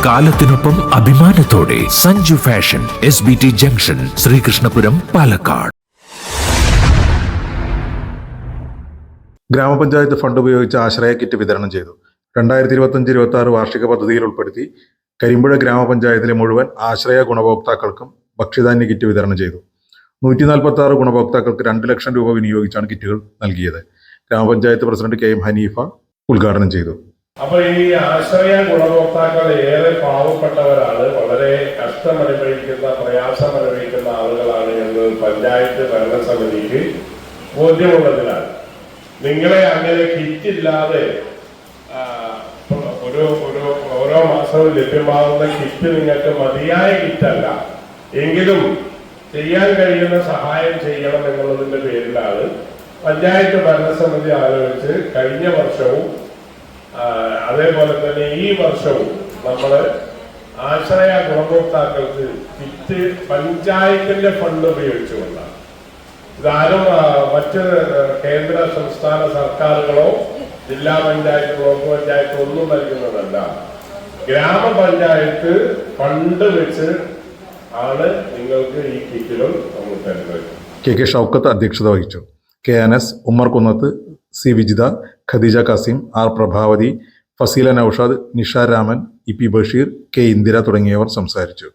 കാലത്തിനൊപ്പം അഭിമാനത്തോടെ Sanju fashion SBT junction, Sreekrishnapuram, Palakkad. ഗ്രാമപഞ്ചായത്ത് fund ഉപയോഗിച്ച് ആശ്രയ കിറ്റ് വിതരണം ചെയ്തു. 2025-26 വാർഷിക പദ്ധതിയിൽ ഉൾപ്പെടുത്തി കരിമ്പുഴ ഗ്രാമപഞ്ചായത്തിലെ മുഴുവൻ ആശ്രയ ഗുണഭോക്താക്കൾക്കും ഭക്ഷ്യധാന്യ കിറ്റ് വിതരണം ചെയ്തു. 146 ഗുണഭോക്താക്കൾക്ക് 2 ലക്ഷം രൂപ വിനിയോഗിച്ചാണ് കിറ്റുകൾ നൽകിയത്. ഗ്രാമപഞ്ചായത്ത് പ്രസിഡന്റ് KM ഹനീഫ ഉദ്ഘാടനം ചെയ്തു. അപ്പൊ ഈ ആശ്രയ ഗുണഭോക്താക്കൾ ഏറെ പാവപ്പെട്ടവരാണ്, വളരെ കഷ്ടമനുഭവിക്കുന്ന, പ്രയാസമനുഭവിക്കുന്ന ആളുകളാണ് എന്ന് പഞ്ചായത്ത് ഭരണസമിതിക്ക് ബോധ്യമുള്ളതിനാൽ നിങ്ങളെ അങ്ങനെ കിറ്റില്ലാതെ ഓരോ മാസവും ലഭ്യമാകുന്ന കിറ്റ് നിങ്ങൾക്ക് മതിയായ കിറ്റല്ല എങ്കിലും ചെയ്യാൻ കഴിയുന്ന സഹായം ചെയ്യണം എന്നുള്ളതിന്റെ പേരിലാണ് പഞ്ചായത്ത് ഭരണസമിതി ആലോചിച്ച് കഴിഞ്ഞ വർഷവും അതേപോലെ തന്നെ ഈ വർഷവും നമ്മൾ ആശ്രയ ഗുണഭോക്താക്കൾക്ക് കിറ്റ് പഞ്ചായത്തിന്റെ ഫണ്ട് ഉപയോഗിച്ചുകൊണ്ടാണ്. ഇതാരും മറ്റ് കേന്ദ്ര സംസ്ഥാന സർക്കാരുകളോ ജില്ലാ പഞ്ചായത്ത്, ബ്ലോക്ക് പഞ്ചായത്ത് ഒന്നും നൽകുന്നതല്ല. ഗ്രാമപഞ്ചായത്ത് ഫണ്ട് വെച്ച് ആണ് നിങ്ങൾക്ക് ഈ കിറ്റുകൾ നമ്മൾ തരുന്നത്. KK ഷൗക്കത്ത് അധ്യക്ഷത വഹിച്ചു. K അനസ്, ഉമ്മർ കുന്നത്ത്, C Vijitha, Khadija Kasim, R Prabhavati, Faseela Naushad, Nisha Raman, EP Basheer, K Indira തുടങ്ങിയവർ സംസാരിച്ചു.